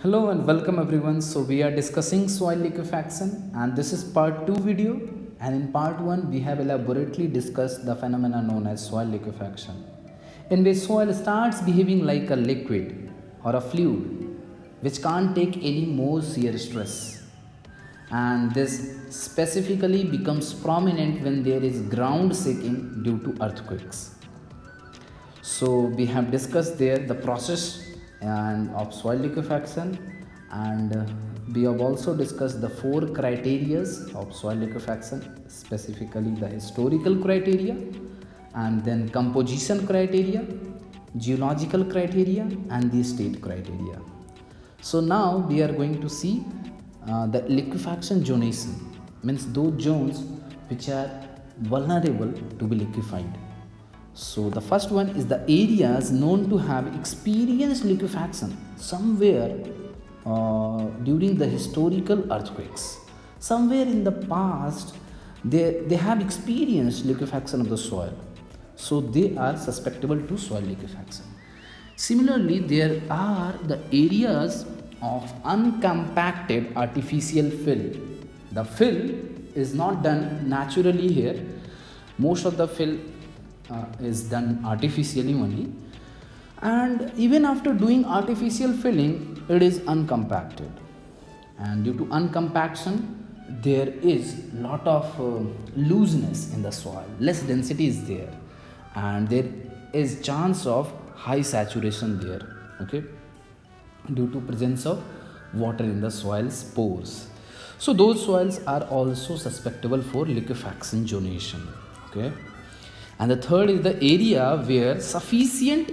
Hello and welcome everyone. So we are discussing soil liquefaction and this is part 2 video, and in part 1 we have elaborately discussed the phenomena known as soil liquefaction, in which soil starts behaving like a liquid or a fluid which can't take any more shear stress, and this specifically becomes prominent when there is ground shaking due to earthquakes. So we have discussed there the process and of soil liquefaction, and we have also discussed the four criterias of soil liquefaction, specifically the historical criteria, and then composition criteria, geological criteria, and the state criteria. So now we are going to see the liquefaction zonation, means those zones which are vulnerable to be liquefied. So the first one is the areas known to have experienced liquefaction somewhere during the historical earthquakes. Somewhere in the past, they have experienced liquefaction of the soil. So they are susceptible to soil liquefaction. Similarly, there are the areas of uncompacted artificial fill. The fill is not done naturally here. Most of the fill is done artificially only, and even after doing artificial filling it is uncompacted, and due to uncompaction there is lot of looseness in the soil, less density is there, and there is chance of high saturation there, okay, due to presence of water in the soil's pores. So those soils are also susceptible for liquefaction zonation, okay. And the third is the area where sufficient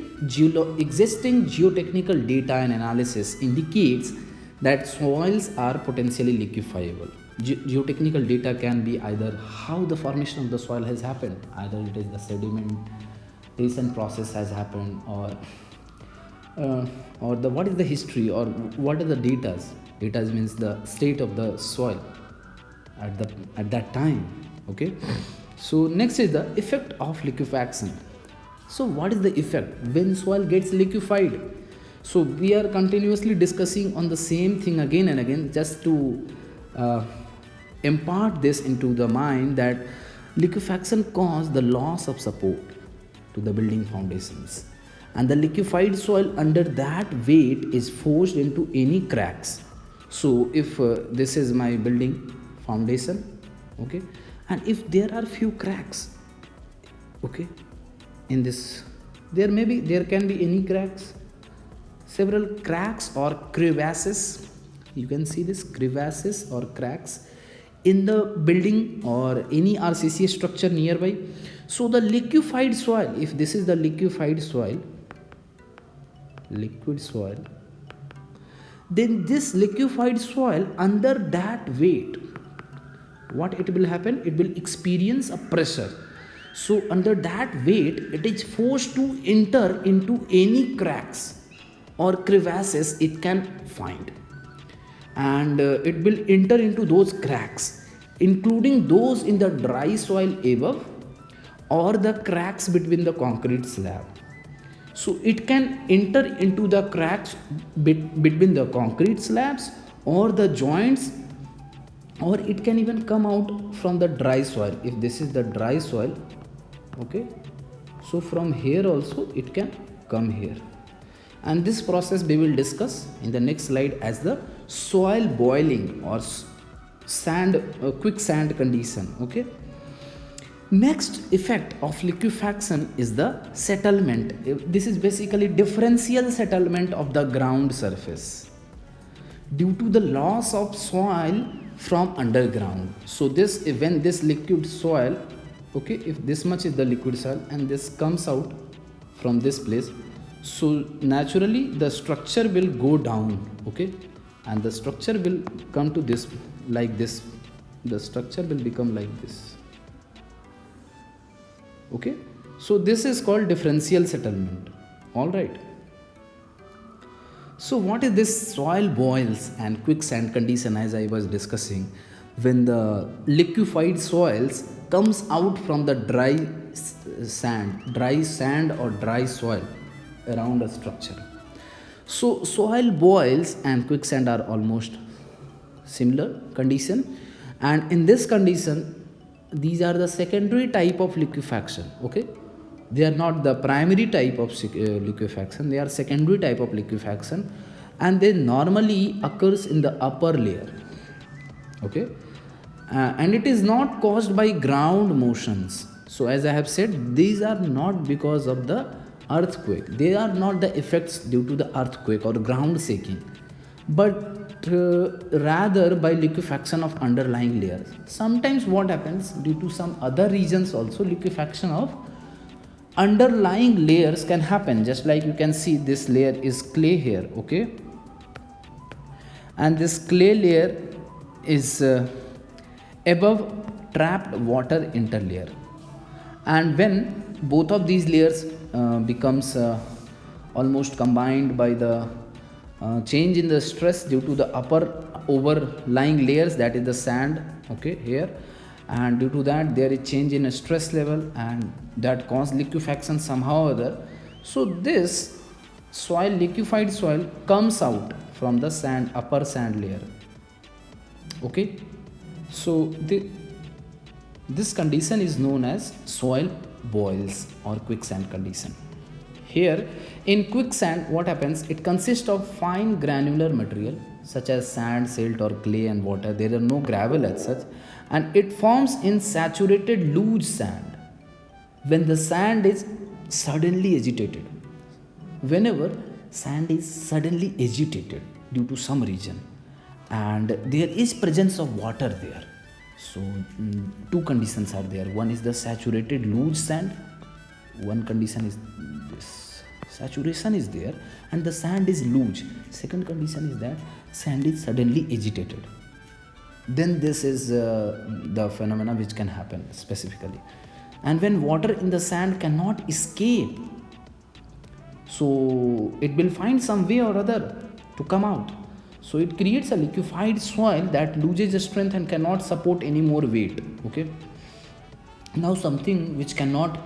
existing geotechnical data and analysis indicates that soils are potentially liquefiable. Geotechnical data can be either how the formation of the soil has happened, either it is the sedimentation process has happened, or the what is the history, or what are the data. Data means the state of the soil at that time, okay. So next is the effect of liquefaction. So what is the effect when soil gets liquefied? So we are continuously discussing on the same thing again and again, just to impart this into the mind that liquefaction causes the loss of support to the building foundations, and the liquefied soil under that weight is forced into any cracks. So if this is my building foundation, okay, and if there are few cracks, okay, in this, there can be any cracks, several cracks or crevasses, you can see this crevasses or cracks in the building or any RCC structure nearby. So the liquefied soil, if this is the liquid soil, then this liquefied soil under that weight, what it will happen, it will experience a pressure. So under that weight it is forced to enter into any cracks or crevasses it can find, and it will enter into those cracks, including those in the dry soil above or the cracks between the concrete slab. So it can enter into the cracks between the concrete slabs or the joints, or it can even come out from the dry soil. If this is the dry soil, okay, so from here also it can come here, and this process we will discuss in the next slide as the soil boiling or quicksand condition, okay. Next effect of liquefaction is the settlement. This is basically differential settlement of the ground surface due to the loss of soil from underground. So this, when this liquid soil, okay, if this much is the liquid soil and this comes out from this place, so naturally the structure will go down, okay, and the structure will come to this like this, the structure will become like this, okay. So this is called differential settlement, all right. So what is this soil boils and quicksand condition? As I was discussing, when the liquefied soils comes out from the dry sand or dry soil around a structure. So soil boils and quicksand are almost similar condition, and in this condition these are the secondary type of liquefaction. Okay, they are not the primary type of liquefaction, they are secondary type of liquefaction, and they normally occurs in the upper layer. Okay, and it is not caused by ground motions. So as I have said, these are not because of the earthquake, they are not the effects due to the earthquake or ground shaking, but rather by liquefaction of underlying layers. Sometimes what happens, due to some other reasons also, liquefaction of underlying layers can happen. Just like you can see, this layer is clay here. Okay, and this clay layer is above trapped water interlayer, and when both of these layers becomes almost combined by the change in the stress due to the upper overlying layers, that is the sand. Okay, here, and due to that there is change in a stress level, and that cause liquefaction somehow or other. So this soil, liquefied soil, comes out from the sand, upper sand layer. Okay, so this condition is known as soil boils or quicksand condition. Here in quicksand, what happens, it consists of fine granular material such as sand, silt or clay and water. There are no gravel as such, and it forms in saturated loose sand when the sand is suddenly agitated. Whenever sand is suddenly agitated due to some reason, and there is presence of water there. So two conditions are there. One is the saturated loose sand, one condition is this, saturation is there and the sand is loose. Second condition is that sand is suddenly agitated. Then this is the phenomena which can happen specifically. And when water in the sand cannot escape, so it will find some way or other to come out. So it creates a liquefied soil that loses strength and cannot support any more weight. Okay, now something which cannot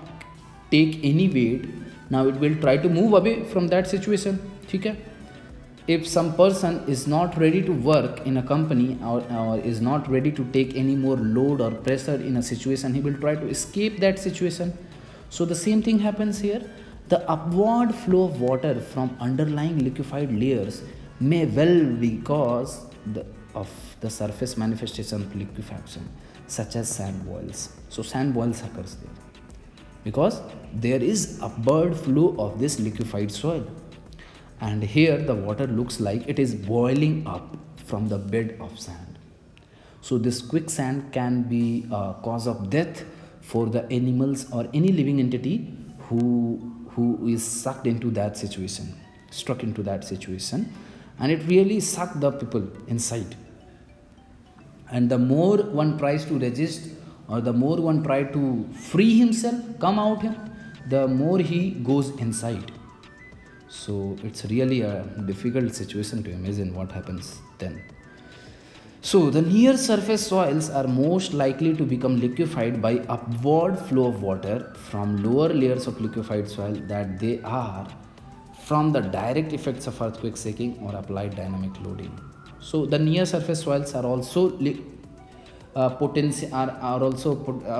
take any weight, now it will try to move away from that situation. Okay, if some person is not ready to work in a company, or is not ready to take any more load or pressure in a situation, he will try to escape that situation. So the same thing happens here. The upward flow of water from underlying liquefied layers may well be cause of the surface manifestation of liquefaction, such as sand boils. So sand boils occurs there because there is upward flow of this liquefied soil, and here the water looks like it is boiling up from the bed of sand. So this quicksand can be a cause of death for the animals or any living entity who is sucked into that situation, struck into that situation, and it really sucked the people inside. And the more one tries to resist, or the more one try to free himself, come out him, the more he goes inside. So it's really a difficult situation to imagine what happens then. So the near surface soils are most likely to become liquefied by upward flow of water from lower layers of liquefied soil, that they are from the direct effects of earthquake shaking or applied dynamic loading. So the near surface soils are also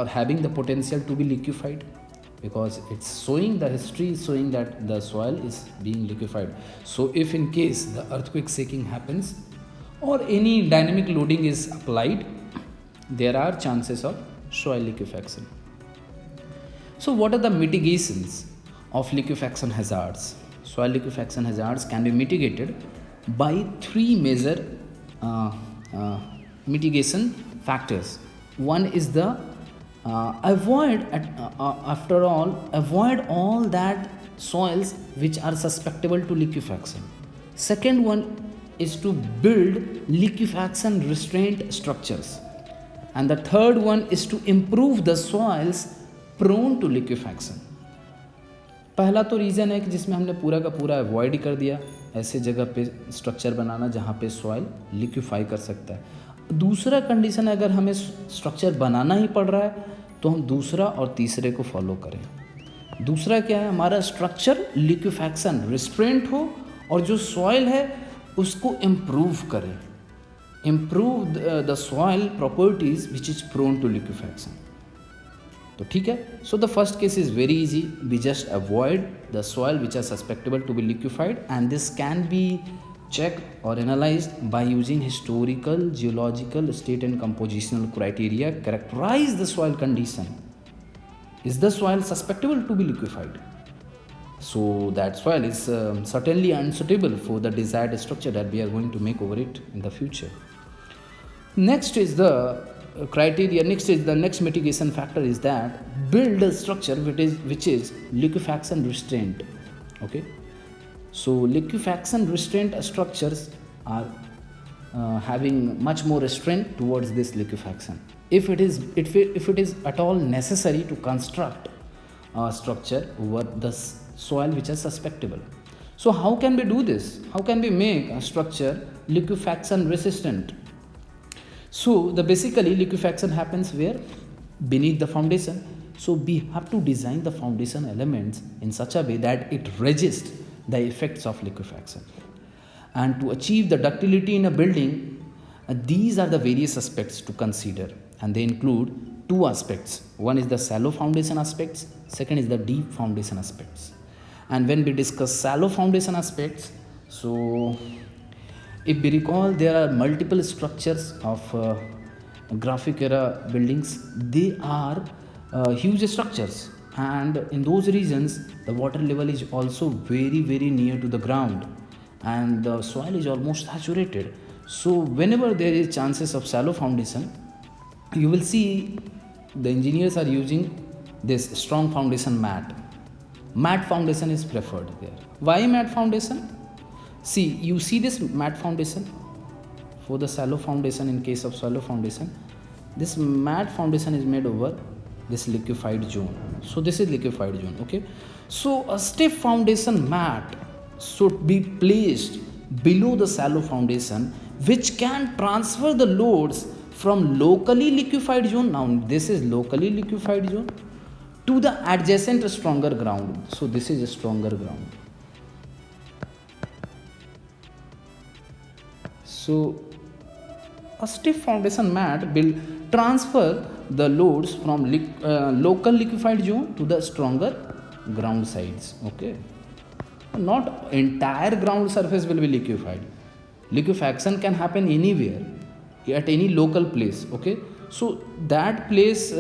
having the potential to be liquefied, because it's showing, the history is showing that the soil is being liquefied. So if in case the earthquake shaking happens or any dynamic loading is applied, there are chances of soil liquefaction. So what are the mitigations of liquefaction hazards? Soil liquefaction hazards can be mitigated by three major mitigation factors. One is the avoid all that soils which are susceptible to liquefaction. Second one is to build liquefaction restraint structures, and the third one is to improve the soils prone to liquefaction. पहला तो reason है कि जिसमें हमने पूरा का पूरा avoid ही कर दिया ऐसे जगह पे स्ट्रक्चर बनाना जहाँ पे सॉइल लिक्विफाई कर सकता है। दूसरा कंडीशन है, अगर हमें स्ट्रक्चर बनाना ही पड़ रहा है तो हम दूसरा और तीसरे को फॉलो करें। दूसरा क्या है, हमारा स्ट्रक्चर लिक्विफैक्शन रिस्ट्रेंट हो और जो सॉइल है उसको इम्प्रूव करें, improve the soil properties which is prone to liquefaction. तो ठीक है, so the first case is very easy, we just avoid the soil which are susceptible to be liquefied and this can be checked or analyzed by using historical, geological, state and compositional criteria characterize the soil condition. Is the soil susceptible to be liquefied? So that soil is certainly unsuitable for the desired structure that we are going to make over it in the future. Next is the criteria, next mitigation factor is that build a structure which is liquefaction restraint. Okay, so liquefaction restraint structures are having much more restraint towards this liquefaction. If it is at all necessary to construct a structure over the soil which is susceptible. So how can we do this? How can we make a structure liquefaction resistant? So basically liquefaction happens where? Beneath the foundation. So we have to design the foundation elements in such a way that it resists the effects of liquefaction. And to achieve the ductility in a building, these are the various aspects to consider, and they include two aspects. One is the shallow foundation aspects, second is the deep foundation aspects. And when we discuss shallow foundation aspects, so if we recall, there are multiple structures of Graphic era buildings. They are huge structures, and in those regions the water level is also very very near to the ground and the soil is almost saturated. So whenever there is chances of shallow foundation, you will see the engineers are using this strong foundation mat foundation is preferred there. Why mat foundation? See, you see this mat foundation for the shallow foundation. In case of shallow foundation, this mat foundation is made over this liquefied zone. So this is liquefied zone. Okay, so a stiff foundation mat should be placed below the shallow foundation, which can transfer the loads from locally liquefied zone, now this is locally liquefied zone, to the adjacent stronger ground. So this is a stronger ground. So a stiff foundation mat will transfer the loads from local liquefied zone to the stronger ground sides. Okay, not entire ground surface will be liquefied. Liquefaction can happen anywhere at any local place. Okay, so that place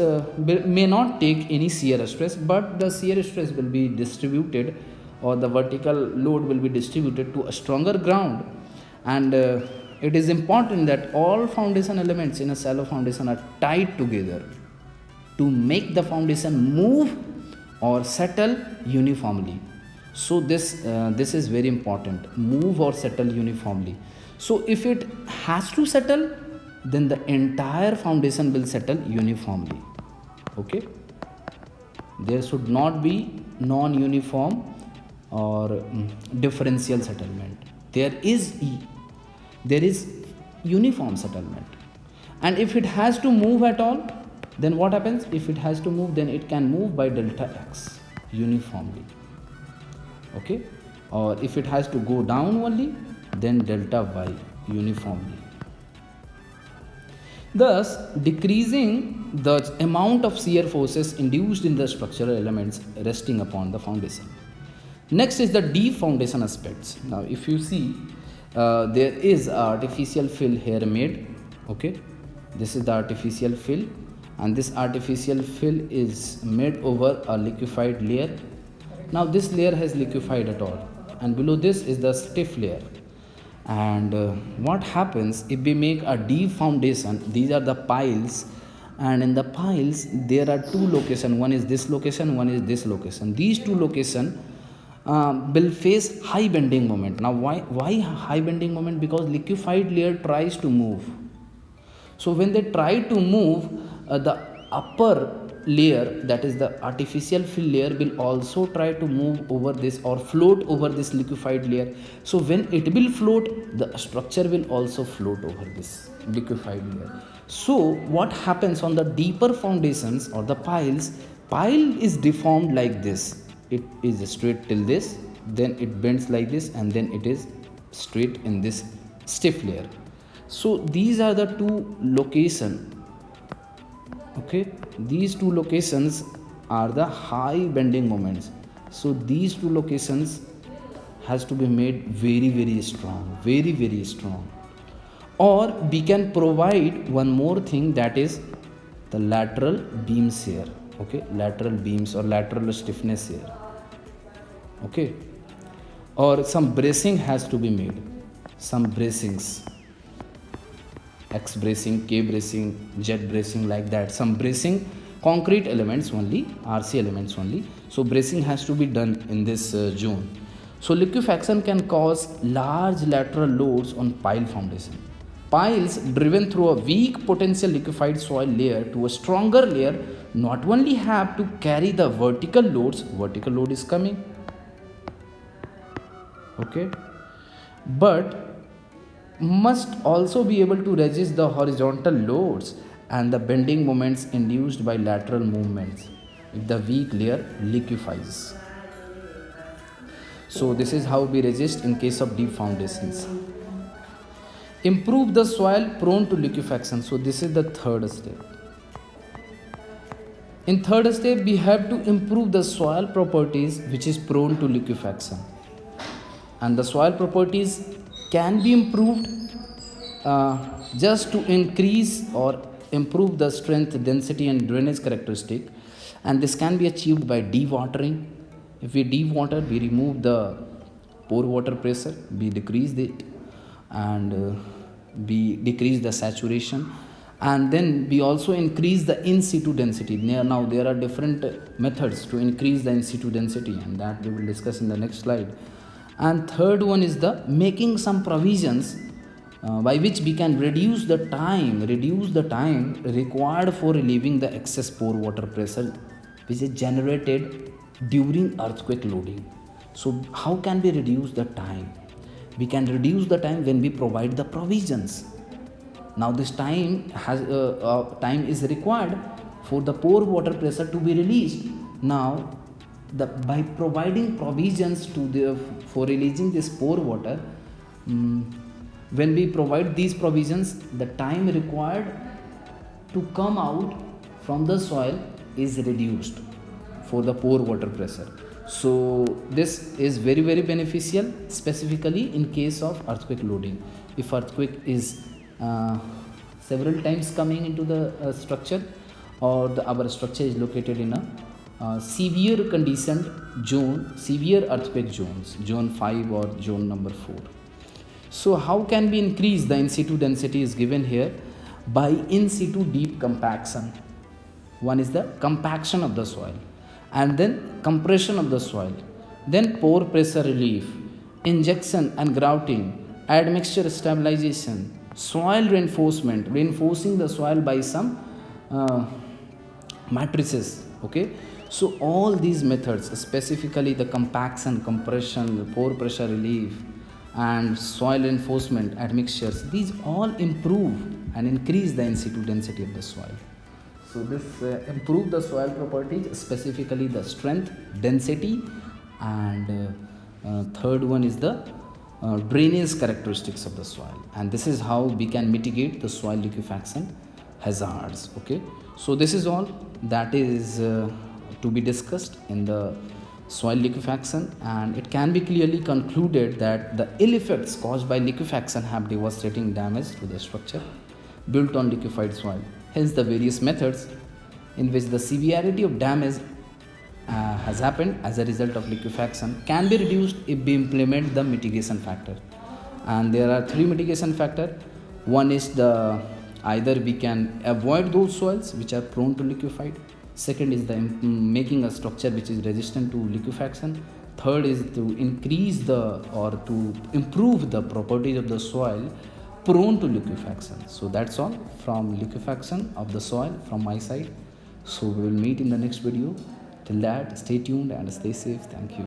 may not take any shear stress, but the shear stress will be distributed, or the vertical load will be distributed to a stronger ground. And it is important that all foundation elements in a shallow foundation are tied together to make the foundation move or settle uniformly. So this is very important, move or settle uniformly. So if it has to settle, then the entire foundation will settle uniformly. Okay, there should not be non-uniform or differential settlement. There is uniform settlement. And if it has to move at all, then what happens? If it has to move, then it can move by delta x uniformly. Okay, or if it has to go down only, then delta y uniformly, thus decreasing the amount of shear forces induced in the structural elements resting upon the foundation. Next is the deep foundation aspects. Now if you see, there is artificial fill here made. Okay, this is the artificial fill, and this artificial fill is made over a liquefied layer. Now this layer has liquefied at all, and below this is the stiff layer. And what happens if we make a deep foundation? These are the piles, and in the piles there are two locations. One is this location, one is this location. These two locations will face high bending moment. Now why high bending moment? Because liquefied layer tries to move. So when they try to move, the upper layer, that is the artificial fill layer, will also try to move over this or float over this liquefied layer. So when it will float, the structure will also float over this liquefied layer. So what happens on the deeper foundations or the piles? Pile is deformed like this. It is straight till this, then it bends like this, and then it is straight in this stiff layer. So these are the two locations. Okay, these two locations are the high bending moments. So these two locations has to be made very strong, very strong. Or we can provide one more thing, that is the lateral beams here. Okay, lateral beams or lateral stiffness here. Okay, or some bracing has to be made, some bracings, X bracing, K bracing, Z bracing, like that. Some bracing, concrete elements only, RC elements only. So bracing has to be done in this zone. So liquefaction can cause large lateral loads on pile foundation. Piles driven through a weak potential liquefied soil layer to a stronger layer not only have to carry the vertical loads, vertical load is coming, okay, but must also be able to resist the horizontal loads and the bending moments induced by lateral movements if the weak layer liquefies. So this is how we resist in case of deep foundations. Improve the soil prone to liquefaction. So this is the third step. In third step, we have to improve the soil properties which is prone to liquefaction. And the soil properties can be improved just to increase or improve the strength, density and drainage characteristic, and this can be achieved by dewatering. If we dewater, we remove the pore water pressure, we decrease it, and we decrease the saturation, and then we also increase the in situ density. Now there are different methods to increase the in situ density, and that we will discuss in the next slide. And third one is the making some provisions by which we can reduce the time required for relieving the excess pore water pressure which is generated during earthquake loading. So how can we reduce the time? We can reduce the time when we provide the provisions. Now this time is required for the pore water pressure to be released. Now by providing provisions for releasing this pore water, when we provide these provisions, the time required to come out from the soil is reduced for the pore water pressure. So this is very beneficial, specifically in case of earthquake loading. If earthquake is several times coming into the structure, or our structure is located in a severe conditioned zone, severe earthquake zones, zone 5 or zone number 4. So how can we increase the in situ density is given here by in situ deep compaction. One is the compaction of the soil, and then compression of the soil, then pore pressure relief, injection and grouting, admixture stabilization, soil reinforcement, reinforcing the soil by some matrices. Okay, so all these methods, specifically the compaction, compression, the pore pressure relief and soil reinforcement, admixtures, these all improve and increase the in situ density of the soil. So this improve the soil properties, specifically the strength, density, and third one is the drainage characteristics of the soil. And this is how we can mitigate the soil liquefaction hazards. Okay, so this is all that is to be discussed in the soil liquefaction, and it can be clearly concluded that the ill effects caused by liquefaction have devastating damage to the structure built on liquefied soil. Hence the various methods in which the severity of damage has happened as a result of liquefaction can be reduced if we implement the mitigation factor. And there are 3 mitigation factors. One is the either we can avoid those soils which are prone to liquefied. Second is the making a structure which is resistant to liquefaction. Third is to increase to improve the properties of the soil prone to liquefaction. So that's all from liquefaction of the soil from my side. So we will meet in the next video. Till that, stay tuned and stay safe. Thank you.